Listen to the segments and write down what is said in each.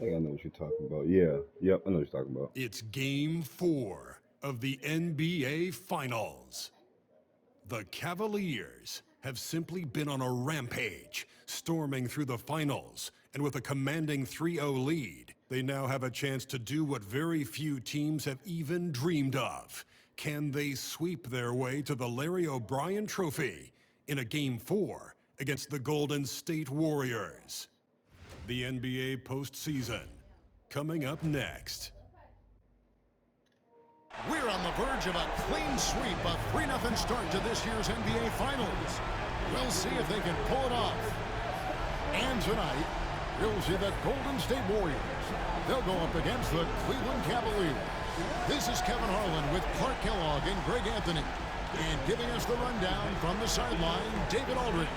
think I know what you're talking about. Yeah. Yep, I know what you're talking about. It's game 4 of the NBA Finals. The Cavaliers have simply been on a rampage, storming through the finals, and with a commanding 3-0 lead, they now have a chance to do what very few teams have even dreamed of. Can they sweep their way to the Larry O'Brien Trophy in a Game 4 against the Golden State Warriors? The NBA postseason, coming up next. We're on the verge of a clean sweep, a 3-0 start to this year's NBA Finals. We'll see if they can pull it off. And tonight, you'll see the Golden State Warriors. They'll go up against the Cleveland Cavaliers. This is Kevin Harlan with Clark Kellogg and Greg Anthony. And giving us the rundown from the sideline, David Aldridge.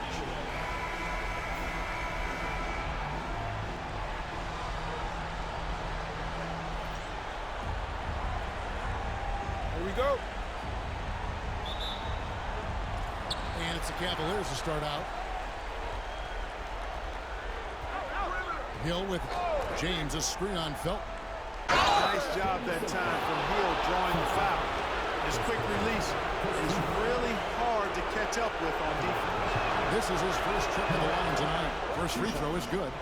Here we go. And it's the Cavaliers to start out. Hill with James, a screen on Felton. Nice job that time from Hill drawing the foul. His quick release is really hard to catch up with on defense. This is his first trip to the line tonight. First free throw is good.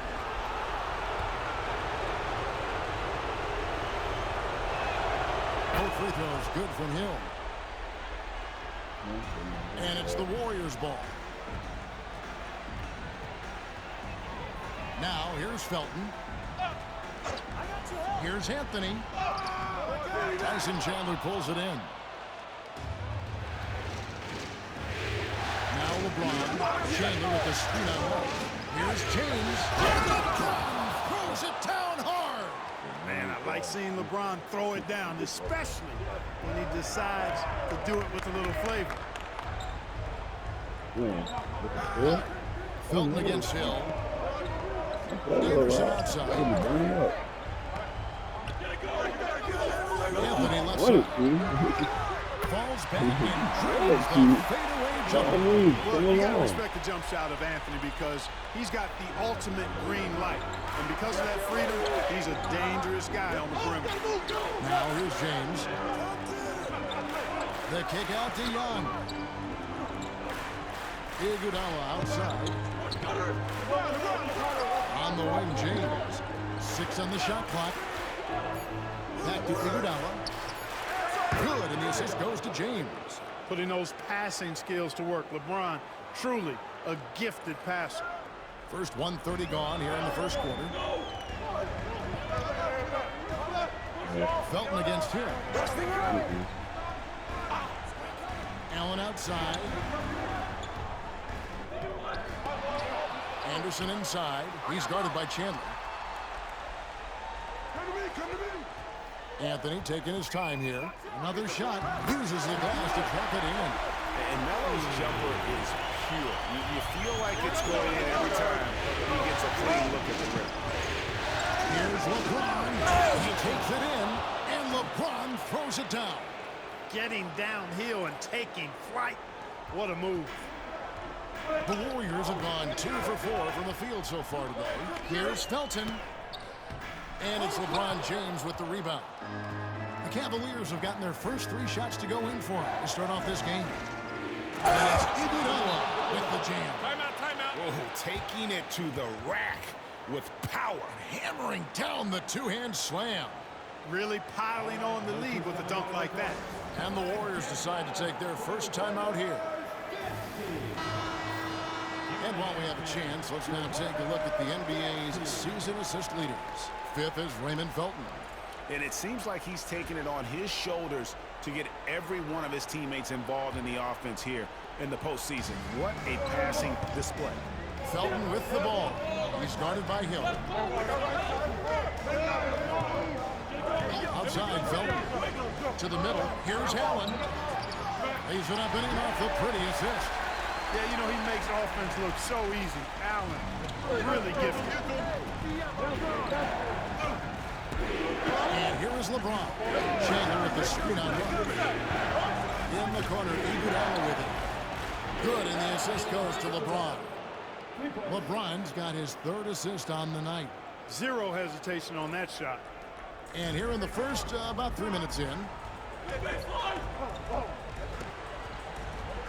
Both free throws good from Hill. And it's the Warriors' ball. Now, here's Felton. Here's Anthony. Tyson Chandler pulls it in. Now LeBron. Chandler with the screen on one. Here's James. LeBron throws it down hard. Man, I like seeing LeBron throw it down, especially when he decides to do it with a little flavor. Felton against Hill. Anderson outside. Anthony left side. Falls back and drains the fadeaway jumper. Look, you got to respect the jump shot of Anthony because he's got the ultimate green light. And because of that freedom, he's a dangerous guy on the perimeter. Now here's James. The kick out to Young. Iguodala outside. On the wing, James. 6 on the shot clock. Back to Iguodala. Good, and the assist goes to James. Putting those passing skills to work. LeBron, truly a gifted passer. First 1:30 gone here in the first quarter. Felton against him. Allen outside. Anderson inside. He's guarded by Chandler. Anthony taking his time here. Another shot. Uses the glass to trap it in. And Melo's jumper is pure. You feel like it's going in every time he gets a clean look at the rim. Here's LeBron. He takes it in, and LeBron throws it down. Getting downhill and taking flight. What a move. The Warriors have gone 2 for 4 from the field so far today. Here's Felton. And it's LeBron James with the rebound. The Cavaliers have gotten their first 3 shots to go in for him to start off this game. And it's Iguodala with the jam. Timeout. Whoa, taking it to the rack with power. Hammering down the two-hand slam. Really piling on the lead with a dunk like that. And the Warriors decide to take their first time out here. And while we have a chance, let's now take a look at the NBA's season assist leaders. 5th is Raymond Felton. And it seems like he's taking it on his shoulders to get every one of his teammates involved in the offense here in the postseason. What a passing display. Felton with the ball. He's guarded by Hill. Outside, Felton. To the middle. Here's Allen. Lays it up and in off the pretty assist. Yeah, you know, he makes offense look so easy. Allen, really gifted. And here is LeBron. Chandler with the screen on one. In the corner, Iguodala with it. Good, and the assist goes to LeBron. LeBron's got his 3rd assist on the night. Zero hesitation on that shot. And here in the first, about 3 minutes in.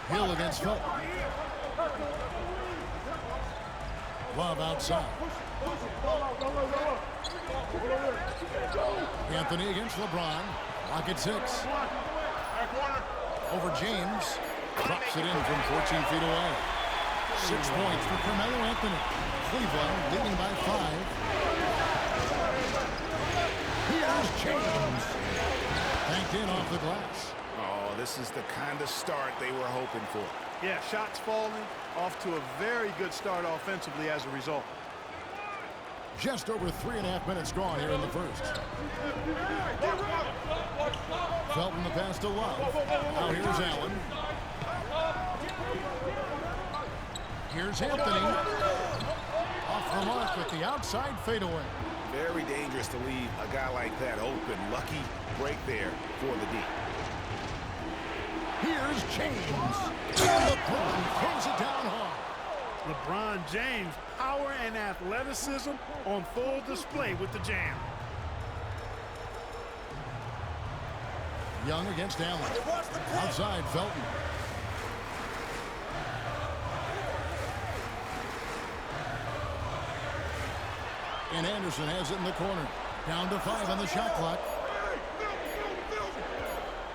Hill against Felton. Love outside. Anthony against LeBron. Lock at 6. Over James. Drops it in from 14 feet away. 6 points for Carmelo Anthony. Cleveland leading by 5. Here's James. Banked in off the glass. Oh, this is the kind of start they were hoping for. Yeah, shots falling, off to a very good start offensively as a result. Just over 3.5 minutes gone here in the first. Felton the pass to Love. Now here's Allen. Here's Anthony. Off the mark with the outside fadeaway. Very dangerous to leave a guy like that open. Lucky break there for the D. Here's James. And LeBron throws it down hard. LeBron James, power and athleticism on full display with the jam. Young against Allen. Outside, Felton. And Anderson has it in the corner. Down to 5 on the shot clock.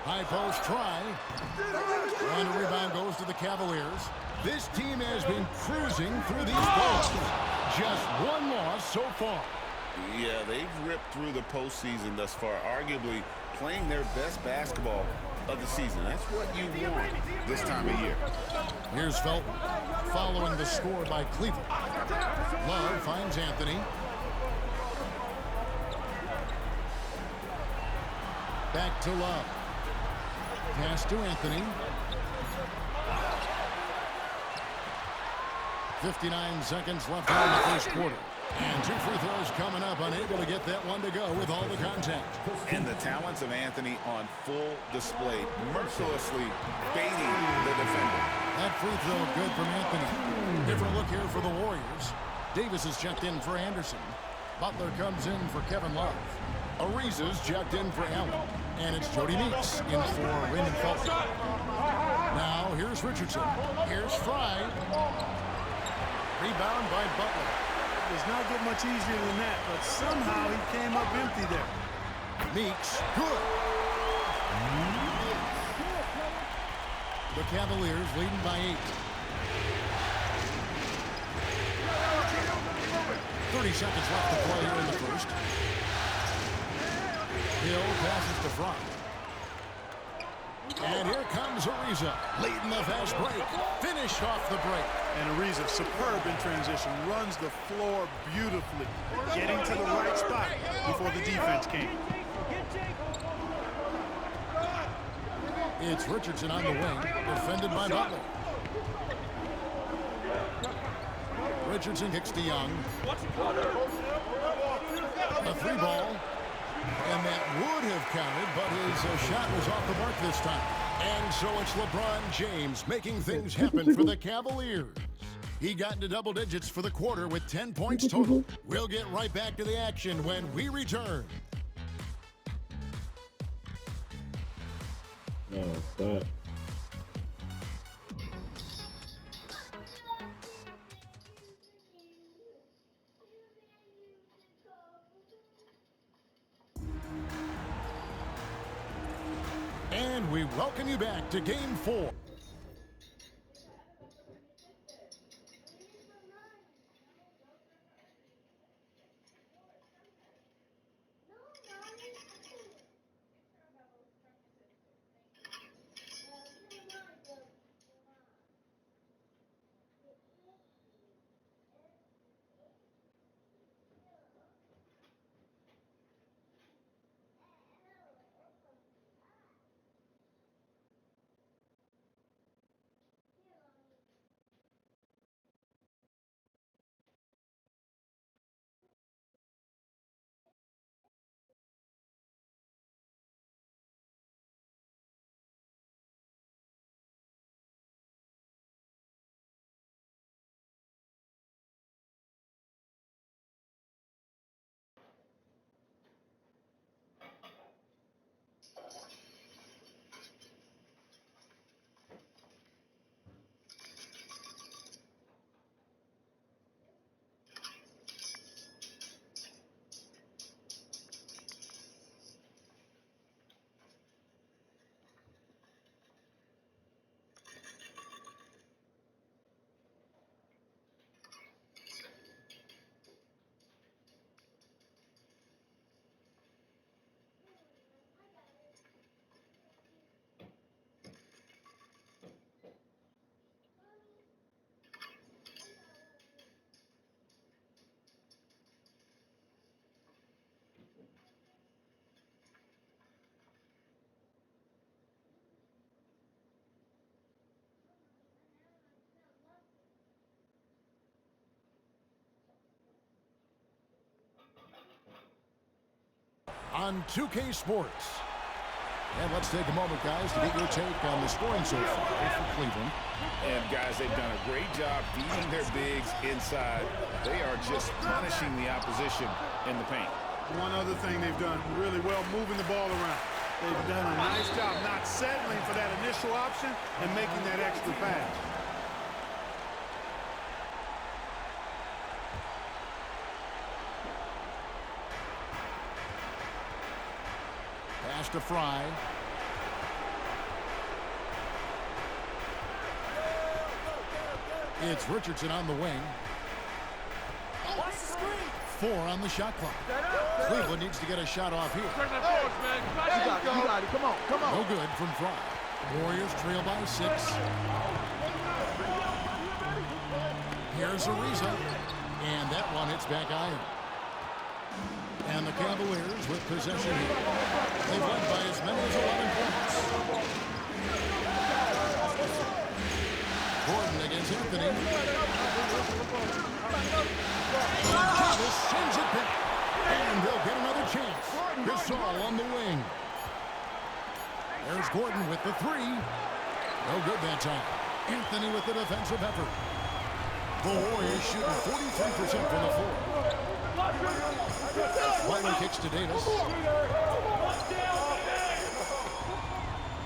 High post try. And the rebound goes to the Cavaliers. This team has been cruising through these balls. Just one loss so far. Yeah, they've ripped through the postseason thus far, arguably playing their best basketball of the season. That's what you want this time of year. Here's Felton following the score by Cleveland. Love finds Anthony. Back to Love. Pass to Anthony. 59 seconds left in the first quarter. And 2 free throws coming up, unable to get that one to go with all the contact. And the talents of Anthony on full display, mercilessly baiting the defender. That free throw good from Anthony. Different look here for the Warriors. Davis is checked in for Anderson. Butler comes in for Kevin Love. Ariza's checked in for Allen. And it's Jody Meeks in for Raymond Felton. Now here's Richardson. Here's Fry. Rebound by Butler. Does not get much easier than that, but somehow he came up empty there. Meeks, good. The Cavaliers leading by 8. 30 seconds left to play here in the first. Hill passes to Fry. And here comes Ariza, leading the fast break. Finish off the break. And Ariza, superb in transition, runs the floor beautifully, getting to the right spot before the defense came. It's Richardson on the wing, defended by Butler. Richardson kicks to Young. A 3 ball. And that would have counted, but his shot was off the mark this time. And so it's LeBron James making things happen for the Cavaliers. He got into double digits for the quarter with 10 points total. We'll get right back to the action when we return. Oh, that. And we welcome you back to Game 4. on 2K Sports. And let's take a moment, guys, to get your take on the scoring so far for Cleveland. And, guys, they've done a great job beating their bigs inside. They are just punishing the opposition in the paint. One other thing they've done really well, moving the ball around. They've done a nice job not settling for that initial option and making that extra pass. Pass to Fry. It's Richardson on the wing. Watch the screen. 4 on the shot clock. Cleveland needs to get a shot off here. You got it. Come on. No good from Fry. Warriors trail by 6. Here's Ariza. And that one hits back iron. And the Cavaliers with possession here. They've led by as many as 11 points. Gordon against Anthony. Davis sends it back. And they'll get another chance. Gasol on the wing. There's Gordon with the 3. No good that time. Anthony with the defensive effort. The Warriors shooting 43% from the floor. Butler kicks to Davis.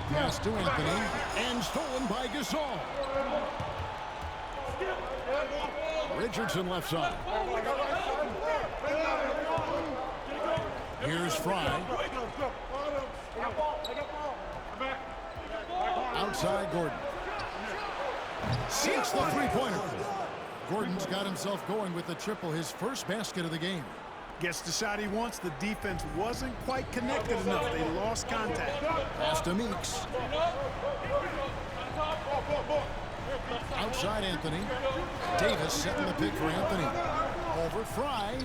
Pass to Anthony. And stolen by Gasol. Richardson left side. Here's Fry. Outside Gordon. Sinks the three-pointer. Gordon's got himself going with the triple, his first basket of the game. Gets the shot he wants. The defense wasn't quite connected enough. They lost contact. Pass to Meeks. Outside Anthony. Davis setting the pick for Anthony. Over Fry.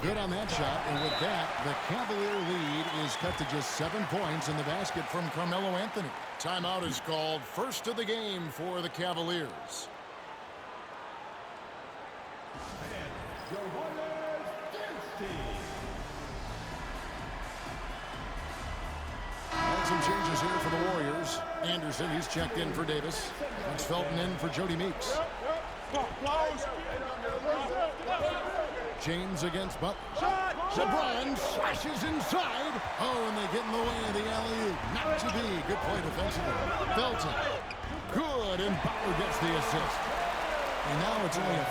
Good on that shot. And with that, the Cavalier lead is cut to just 7 points in the basket from Carmelo Anthony. Timeout is called. First of the game for the Cavaliers. And some changes here for the Warriors. Anderson, he's checked in for Davis. That's Felton in for Jody Meeks. James against Butler. LeBron slashes inside. Oh, and they get in the way of the alley-oop. Not to be. Good play defensively. Felton. Good, and Butler gets the assist. And now it's only a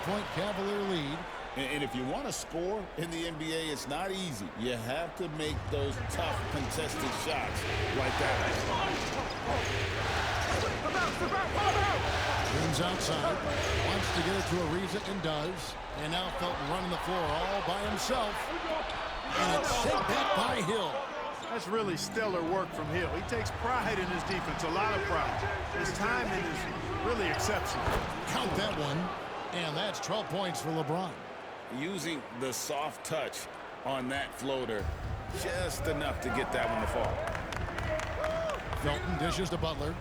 5-point Cavalier lead. And if you want to score in the NBA, it's not easy. You have to make those tough contested shots like that. James outside. Wants to get it to Ariza and does. And now Felton running the floor all by himself. And it's sent back by Hill. That's really stellar work from Hill. He takes pride in his defense, a lot of pride. His timing is really exceptional. Count that one. And that's 12 points for LeBron. Using the soft touch on that floater, just enough to get that one to fall. Felton dishes to Butler.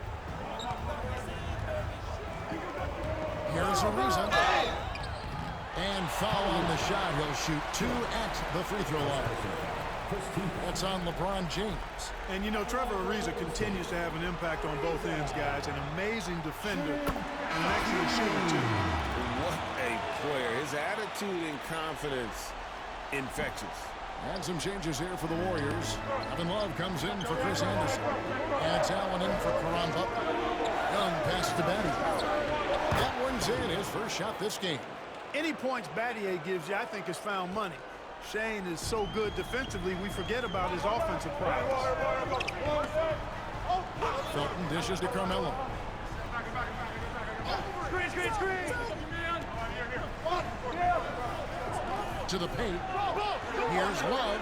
Here's Ariza. And foul on the shot. He'll shoot 2 at the free throw line. That's on LeBron James. And, you know, Trevor Ariza continues to have an impact on both ends, guys. An amazing defender and an excellent shooter, too. What a player. His attitude and confidence, infectious. And some changes here for the Warriors. Kevin Love comes in for Chris Anderson. Adds Allen in for Caron Butler. Young passes to Battier. That one's in, his first shot this game. Any points Battier gives you, I think, is found money. Shane is so good defensively, we forget about his offensive prowess. Felton dishes to Carmelo. Screen. To the paint. Here's Love.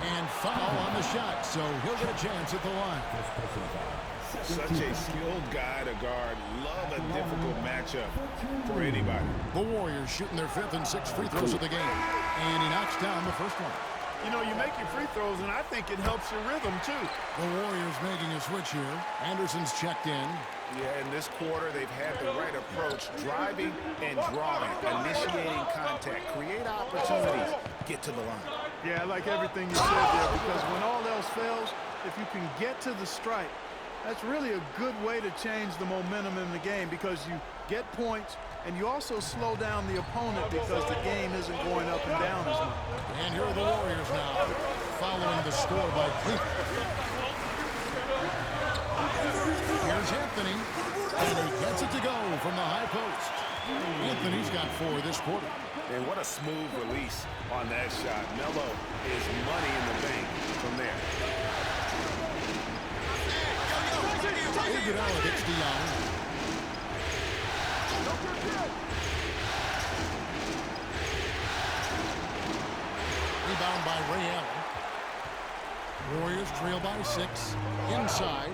And foul on the shot, so he'll get a chance at the line. Such a skilled guy to guard. Love a difficult matchup for anybody. The Warriors shooting their 5th and 6th free throws of the game. And he knocks down the first one. You know, you make your free throws, and I think it helps your rhythm, too. The Warriors making a switch here. Anderson's checked in. Yeah, in this quarter, they've had the right approach. Driving and drawing. Initiating contact. Create opportunities. Get to the line. Yeah, I like everything you said there, because when all else fails, if you can get to the stripe, that's really a good way to change the momentum in the game, because you get points and you also slow down the opponent because the game isn't going up and down as much. And here are the Warriors now, following the score by Cleveland. Here's Anthony, and he gets it to go from the high post. Anthony's got 4 this quarter. And what a smooth release on that shot. Melo is money in the bank from there. Iguodala gets to Young. Rebound by Ray Allen. Warriors trail by 6. Inside.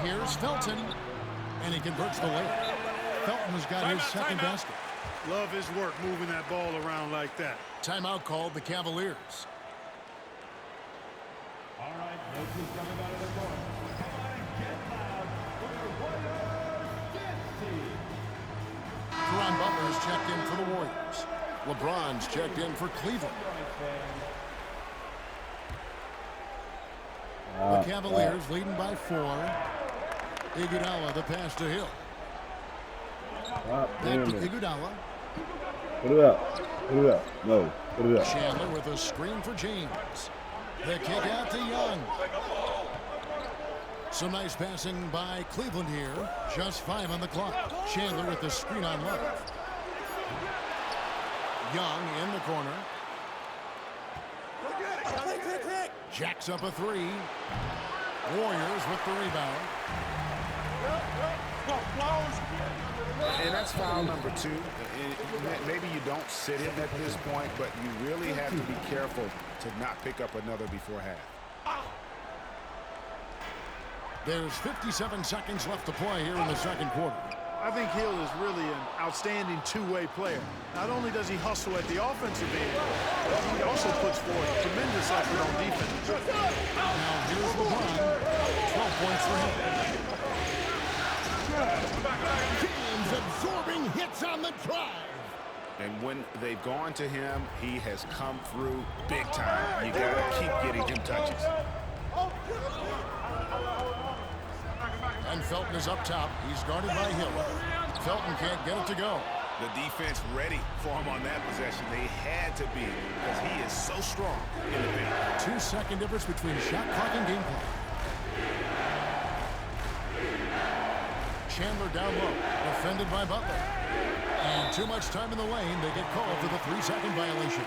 Here's Felton. And he converts the layup. Felton has got his second basket. Love his work moving that ball around like that. Timeout called the Cavaliers. All right, this is coming out of the court. Come on and get loud for the Warriors. Get seed. Caron Butler has checked in for the Warriors. LeBron's checked in for Cleveland. The Cavaliers leading by 4. Iguodala the pass to Hill. Back to Iguodala. Put it up. Put it up. No. Put it up. Chandler with a screen for James. The kick out to Young. Some nice passing by Cleveland here. Just 5 on the clock. Chandler with the screen on Love. Young in the corner. Jacks up a 3. Warriors with the rebound. And that's foul number 2. Maybe you don't sit him at this point, but you really have to be careful to not pick up another before half. There's 57 seconds left to play here in the second quarter. I think Hill is really an outstanding two-way player. Not only does he hustle at the offensive end, but he also puts forth tremendous effort on defense. Now here's LeBron. 12 points for him. James absorbing hits on the drive. And when they've gone to him, he has come through big time. You got to keep getting him touches. And Felton is up top. He's guarded by Hill. Felton can't get it to go. The defense ready for him on that possession. They had to be, because he is so strong in the paint. 2-second difference between shot clock and game clock. Chandler down low, defended by Butler. And too much time in the lane. They get called for the 3-second violation.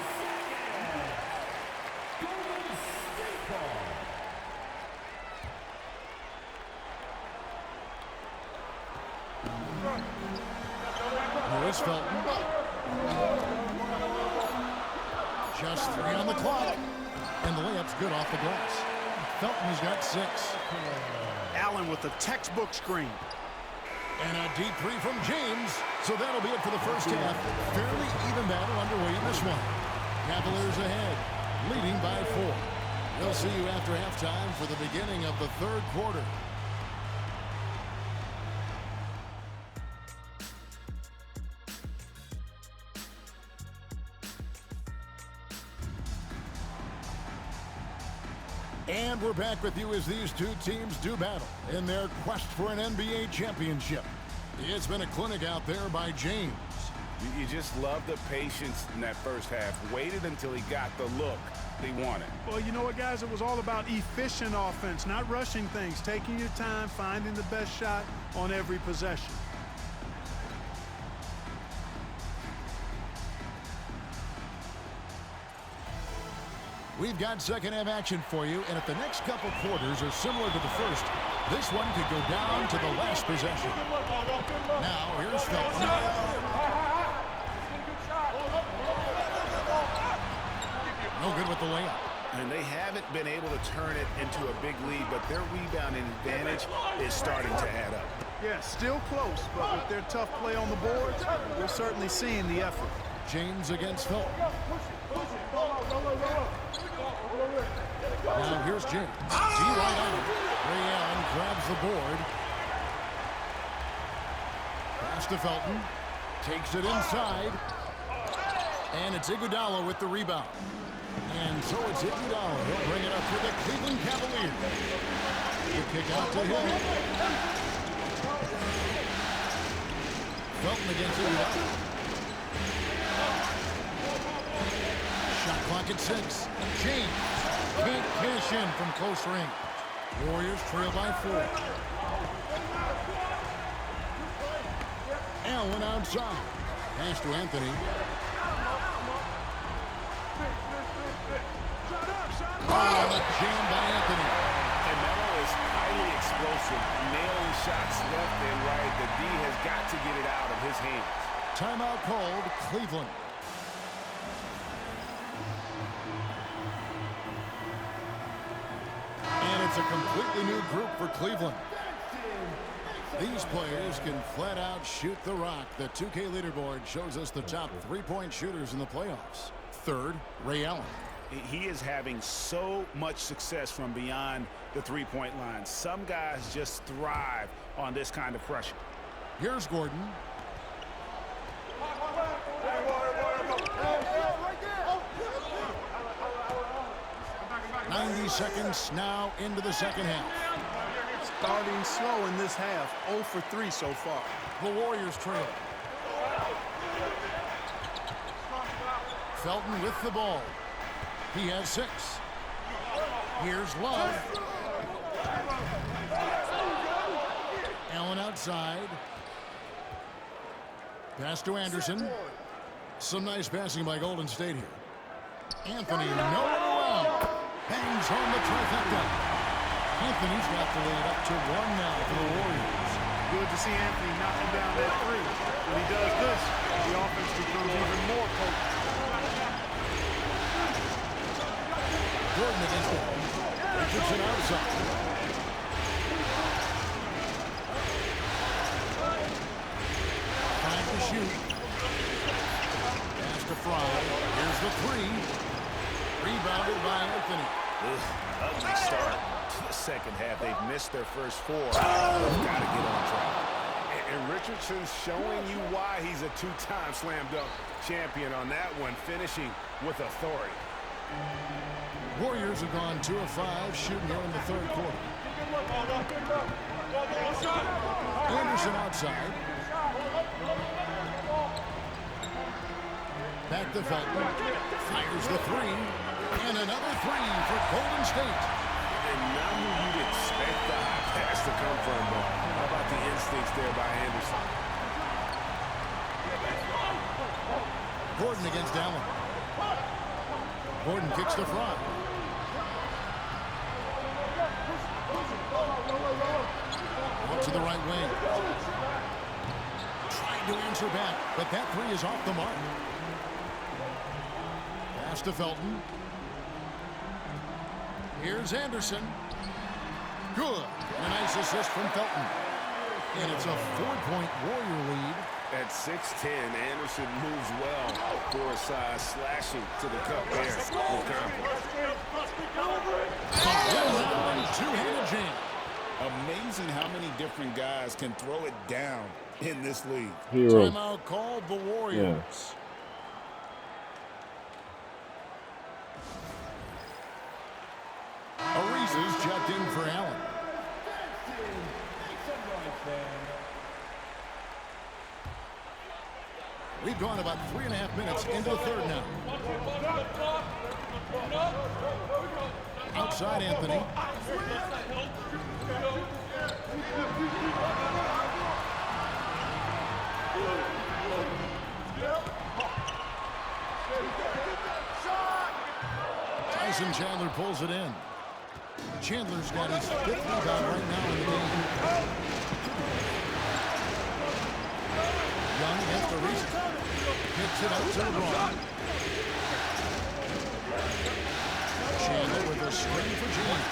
Here's Felton. Just 3 on the clock. And the layup's good off the glass. Felton has got 6. Allen with a textbook screen. And a deep 3 from James. So that'll be it for the first half. Fairly even battle underway in this one. Cavaliers ahead, leading by 4. We'll see you after halftime for the beginning of the third quarter. And we're back with you as these two teams do battle in their quest for an NBA championship. It's been a clinic out there by James. You just love the patience in that first half. Waited until he got the look they wanted. Well, you know what, guys? It was all about efficient offense, not rushing things, taking your time, finding the best shot on every possession. We've got second half action for you, and if the next couple quarters are similar to the first, this one could go down to the last possession. Now, here's Felton. No good with the layup. And they haven't been able to turn it into a big lead, but their rebounding advantage is starting to add up. Yeah, still close, but with their tough play on the boards, we're certainly seeing the effort. James against Felton. Now here's James. D-right on it. Ray Allen grabs the board. Pass to Felton. Takes it inside. And it's Iguodala with the rebound. And so it's Iguodala. He'll bring it up for the Cleveland Cavaliers. The kick out to him. Felton against Iguodala. Shot clock at 6. James can't cash in from close range. Warriors trail by 4. Allen outside. Pass to Anthony. Oh, the jam by Anthony. And Melo is highly explosive, nailing shots left and right. The D has got to get it out of his hands. Timeout called, Cleveland. And it's a completely new group for Cleveland. These players can flat out shoot the rock. The 2K leaderboard shows us the top three-point shooters in the playoffs. Third, Ray Allen. He is having so much success from beyond the three-point line. Some guys just thrive on this kind of pressure. Here's Gordon. 90 seconds now into the second half. Starting slow in this half. 0 for 3 so far. The Warriors trail. Felton with the ball. He has 6. Here's Love. Allen outside. Pass to Anderson. Some nice passing by Golden State here. Anthony nowhere around. Bangs home the trifecta. Anthony's got to lead up to 1 now for the Warriors. Good to see Anthony knocking down that 3. When he does this, the offense becomes even more potent. Gordon against it. Richardson outside. Time to shoot. Pass to Fry. Here's the 3. Rebounded by Anthony. Ugly start to the second half. They've missed their first 4. They've got to get on track. And Richardson's showing you why he's a 2-time slam dunk champion on that one, finishing with authority. Warriors have gone 2 of 5 shooting here in the third quarter. Anderson outside. Back to Felton. Fires the 3. And another 3 for Golden State. And not who you'd expect the high pass to come from, but how about the instincts there by Anderson? Gordon against Allen. Gordon kicks to Fry. Out to the right wing. Trying to answer back, but that 3 is off the mark. Pass to Felton. Here's Anderson. Good. A nice assist from Felton. And it's a 4-point Warrior lead. At 6'10", Anderson moves well for his size, slashing to the cup there with confidence. Two-handed jam. Amazing how many different guys can throw it down in this league. Hero. Timeout called the Warriors. Ariza's checked in for Allen. We've gone about 3.5 minutes into the third now. Outside Anthony. Tyson Chandler pulls it in. Chandler's got his 5th rebound right now in the game. Young against Ariza. Hits it up to LeBron. Chandler with a screen for James.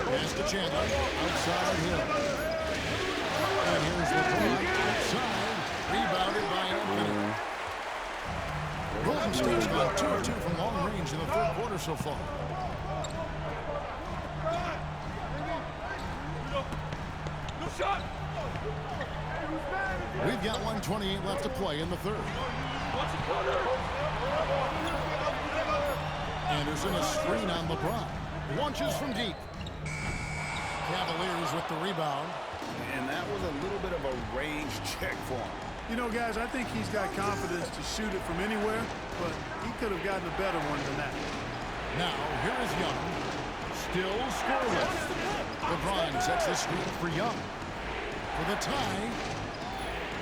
Pass to Chandler. Outside Hill. And here's LeBron. Outside. Rebounded by Anthony. Golden State's got 2 of 2 from long range in the third quarter so far. We've got 1:28 left to play in the third. Anderson, a screen on LeBron. Launches from deep. Cavaliers with the rebound. And that was a little bit of a range check for him. You know, guys, I think he's got confidence to shoot it from anywhere, but he could have gotten a better one than that. Now, here is Young. Still scoreless. LeBron sets the screen for Young. For the tie.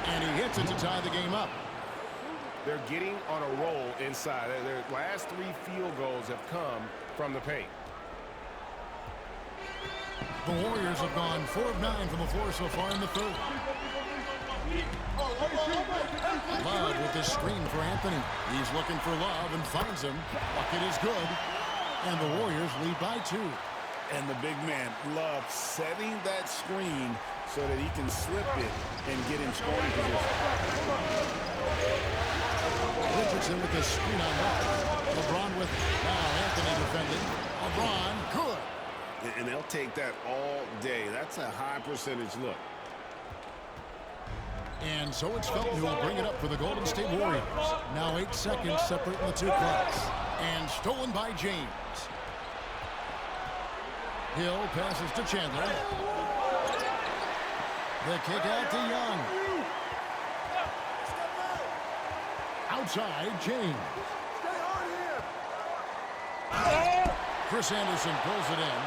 And he hits it to tie the game up. They're getting on a roll inside. Their last 3 field goals have come from the paint. The Warriors have gone 4 of 9 from the floor so far in the third. Love with the screen for Anthony. He's looking for Love and finds him. Bucket is good. And the Warriors lead by 2. And the big man, Love, setting that screen so that he can slip it and get in scoring position. Richardson with the screen on Love. LeBron with it. Now Anthony defending. LeBron, good. And they'll take that all day. That's a high percentage look. And so it's Felton who will bring it up for the Golden State Warriors. Now 8 seconds separating the 2 clocks. And stolen by James. Hill passes to Chandler. The kick out to Young. Outside, James. Chris Anderson pulls it in.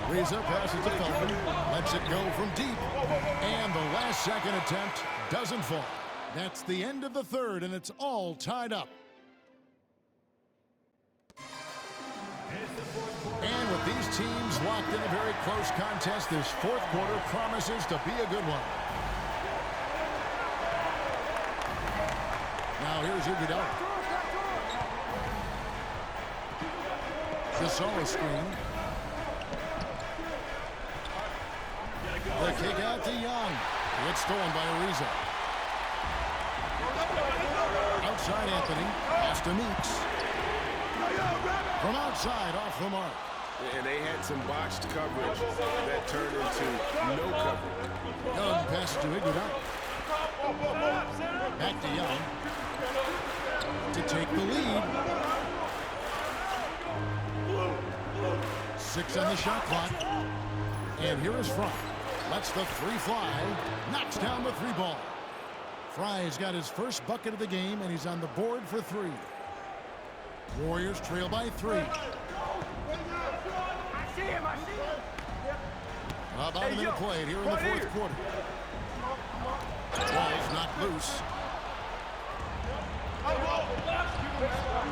Reza passes to Felton. Lets it go from deep. And the last second attempt doesn't fall. That's the end of the third, and it's all tied up. And with these teams locked in a very close contest, this fourth quarter promises to be a good one. Now here's Iguodala. Gasol screen. The kick out to Young. It's stolen by Ariza. Outside Anthony. Pass to Meeks. From outside, off the mark. And they had some botched coverage that turned into no coverage. Young passes to Iguodala. Back to Young. To take the lead. 6 on the shot clock. And here is Fry. Lets the 3 fly. Knocks down the 3 ball. Fry's got his first bucket of the game, and he's on the board for 3. Warriors trail by 3. About a minute played here in the fourth quarter. Ball's knocked loose.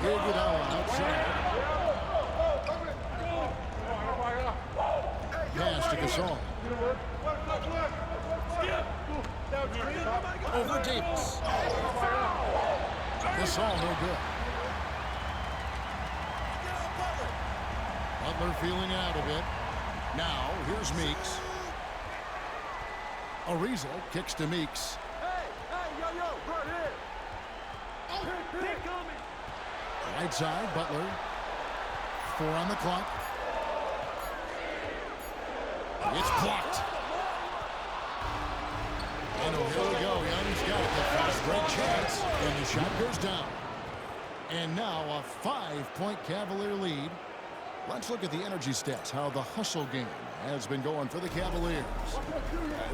Iguodala outside. Pass to Gasol. Over Davis. Gasol no good. Butler feeling it out a bit. Now, here's Meeks. Ariza kicks to Meeks. Right side, Butler. 4 on the clock. It's blocked. And here we go. Young's got it. The first great chance. And the shot goes down. And now a 5-point Cavalier lead. Let's look at the energy stats, how the hustle game has been going for the Cavaliers.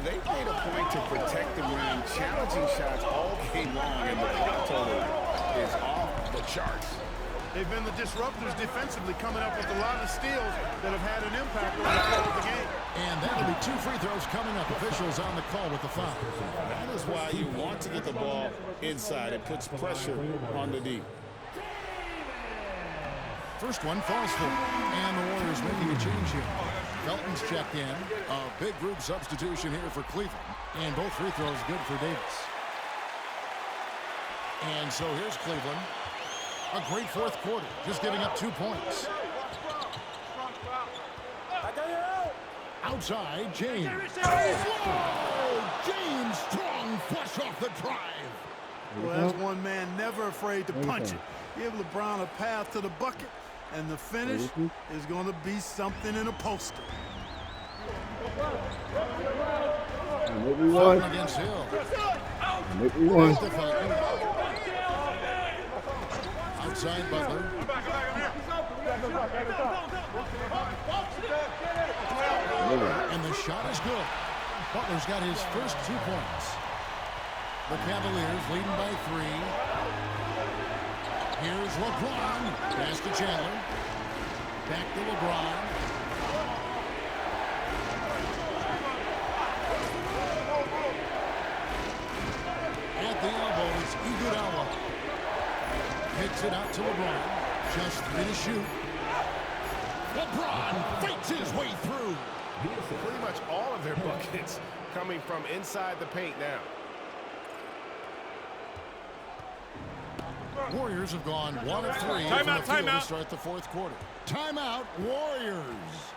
They made a point to protect the rim, challenging shots all game long, and the point total is off the charts. They've been the disruptors defensively, coming up with a lot of steals that have had an impact on the flow of the game. And that'll be 2 free throws coming up. Officials on the call with the foul. That is why you want to get the ball inside. It puts pressure on the D. First one falls for. And the Warriors making a change here. Felton's checked in. A big group substitution here for Cleveland. And both free throws good for Davis. And so here's Cleveland. A great fourth quarter. Just giving up 2 points. Outside, James. Oh, James strong flush off the drive. Well, that's one man never afraid to punch it. Give LeBron a path to the bucket, and the finish is going to be something in a poster. Make me one. Against Hill. Make me one. outside Butler. And the shot is good. Butler's got his first 2 points. The Cavaliers leading by 3. Here's LeBron. Pass to Chandler. Back to LeBron. At the elbow is Iguodala. Hits it out to LeBron. Just 3 to shoot. LeBron fights his way through. Pretty much all of their buckets coming from inside the paint now. Warriors have gone 1 of 3 from the field to start the 4th quarter. Timeout, Warriors.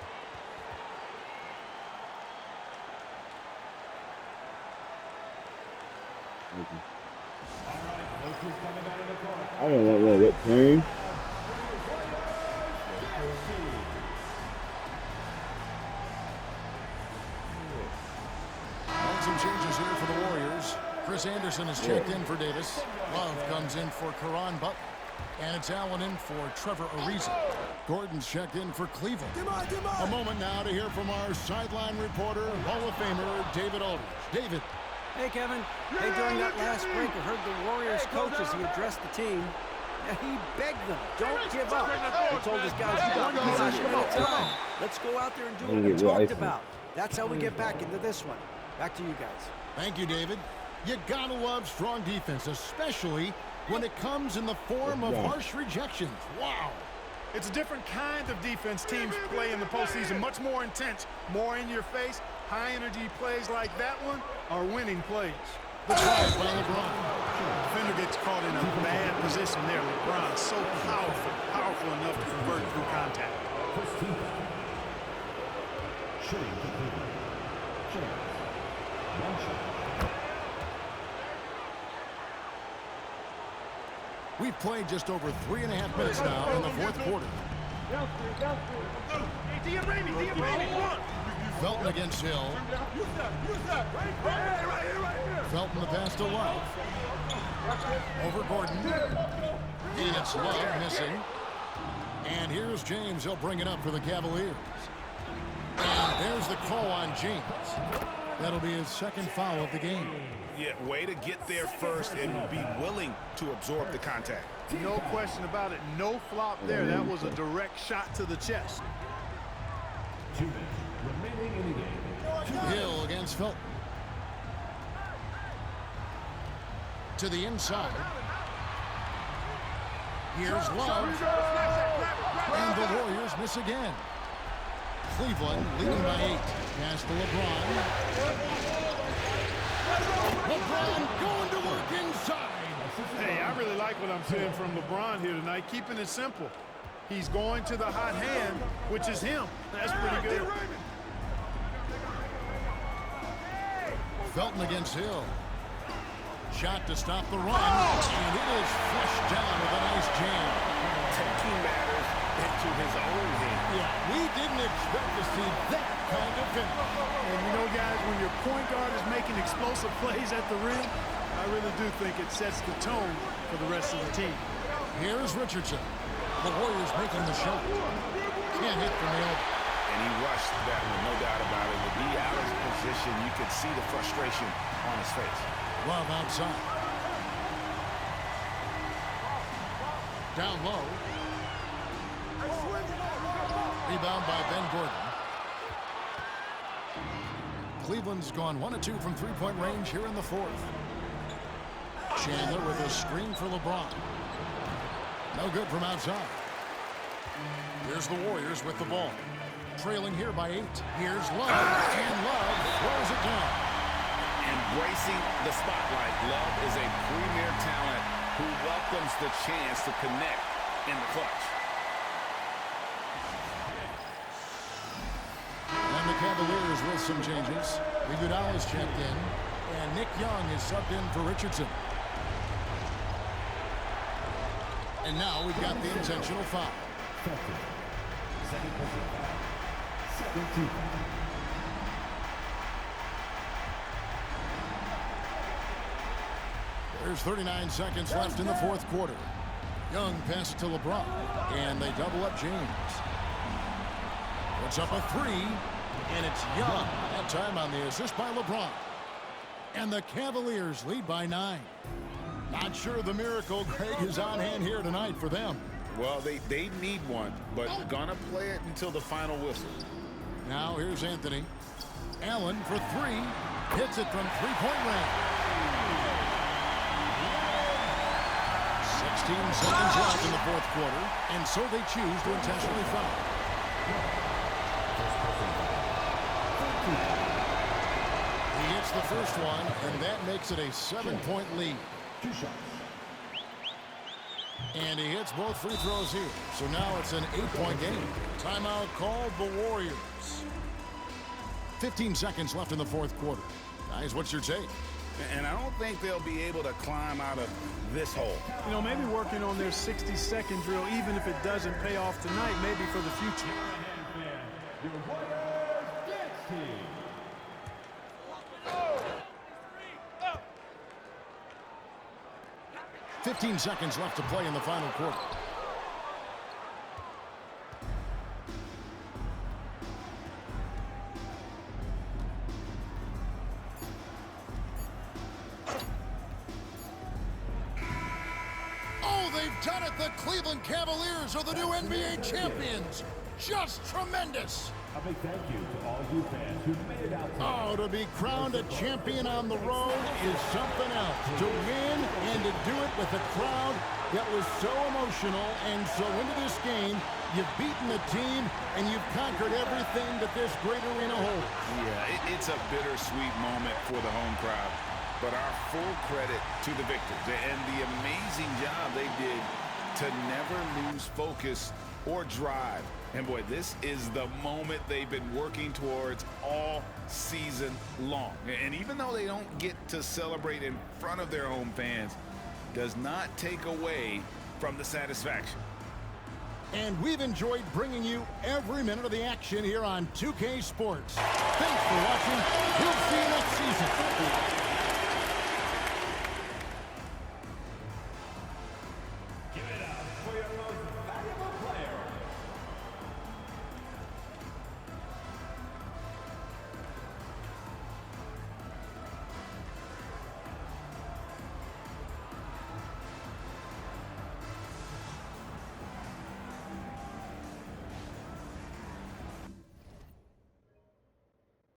I don't want that team. Some changes here for the Warriors. Chris Anderson has checked in for Davis. Love comes in for Caron Butler. And it's Allen in for Trevor Ariza. Gordon's checked in for Cleveland. A moment now to hear from our sideline reporter, Hall of Famer David Aldridge. David. Hey, Kevin. Hey, during that last break, I heard the Warriors coach as he addressed the team. He begged them, don't give up. He told his guys, one possession at a time. Let's go out there and do what we talked about. That's how we get back into this one. Back to you guys. Thank you, David. You gotta love strong defense, especially when it comes in the form of harsh rejections. Wow. It's a different kind of defense teams play in the postseason. Much more intense, more in your face. High-energy plays like that one are winning plays. The try by LeBron. Defender gets caught in a bad position there. LeBron so powerful enough to convert through contact. We've played just over 3.5 minutes now in the 4th quarter. Felton against Hill. Felton the pass to Love. Over Gordon. And it's Love missing. And here's James. He'll bring it up for the Cavaliers. And there's the call on James. That'll be his 2nd foul of the game. Yeah, way to get there first and be willing to absorb the contact. No question about it. No flop there. That was a direct shot to the chest. 2 minutes remaining in the game. Hill against Felton. To the inside. Here's Love. And the Warriors miss again. Cleveland leading by 8. Pass to LeBron. LeBron going to work inside. Hey, I really like what I'm seeing from LeBron here tonight. Keeping it simple. He's going to the hot hand, which is him. That's pretty good. Felton against Hill. Shot to stop the run. And it is flushed down with a nice jam. Taking matters into his own hand. Yeah, we didn't expect to see that kind of finish. And you know, guys, when your point guard is making explosive plays at the rim, I really do think it sets the tone for the rest of the team. Here's Richardson. The Warriors making the shot. Can't hit from the elbow. And he rushed that one, no doubt about it. With the out of position, you could see the frustration on his face. Love outside. Down low. Rebound by Ben Gordon. Cleveland's gone 1 of 2 from 3-point range here in the 4th. Chandler with a screen for LeBron. No good from outside. Here's the Warriors with the ball. Trailing here by 8. Here's Love. And Love throws it down. Embracing the spotlight, Love is a premier talent who welcomes the chance to connect in the clutch. And the Cavaliers with some changes. Iguodala's checked in. And Nick Young is subbed in for Richardson. And now we've got the intentional foul. Second personal foul. Second team. There's 39 seconds left in the 4th quarter. Young passes to LeBron, and they double up James. Puts up a three, and it's Young. That time on the assist by LeBron. And the Cavaliers lead by 9. Not sure the miracle, Greg, is on hand here tonight for them. Well, they need one, but gonna play it until the final whistle. Now here's Anthony. Allen for three. Hits it from three-point range. 16 seconds left in the fourth quarter, and so they choose to intentionally foul. He hits the first one, and that makes it a 7-point lead. And he hits both free throws here. So now it's an 8-point game. Timeout called the Warriors. 15 seconds left in the fourth quarter. Guys, what's your take? And I don't think they'll be able to climb out of this hole. You know, maybe working on their 60-second drill, even if it doesn't pay off tonight, maybe for the future. Your Warriors dance team. 15 seconds left to play in the final quarter. Oh, they've done it! The Cleveland Cavaliers are the new NBA champions! Just tremendous! A big thank you to all you fans who made it out tonight. Oh, to be crowned a champion on the road is something else. To win and to do it with a crowd that was so emotional and so into this game, you've beaten the team and you've conquered everything that this great arena holds. Yeah, it's a bittersweet moment for the home crowd. But our full credit to the victors and the amazing job they did to never lose focus or drive. And boy, this is the moment they've been working towards all season long. And even though they don't get to celebrate in front of their home fans, does not take away from the satisfaction. And we've enjoyed bringing you every minute of the action here on 2K Sports. Thanks for watching. We'll see you next season.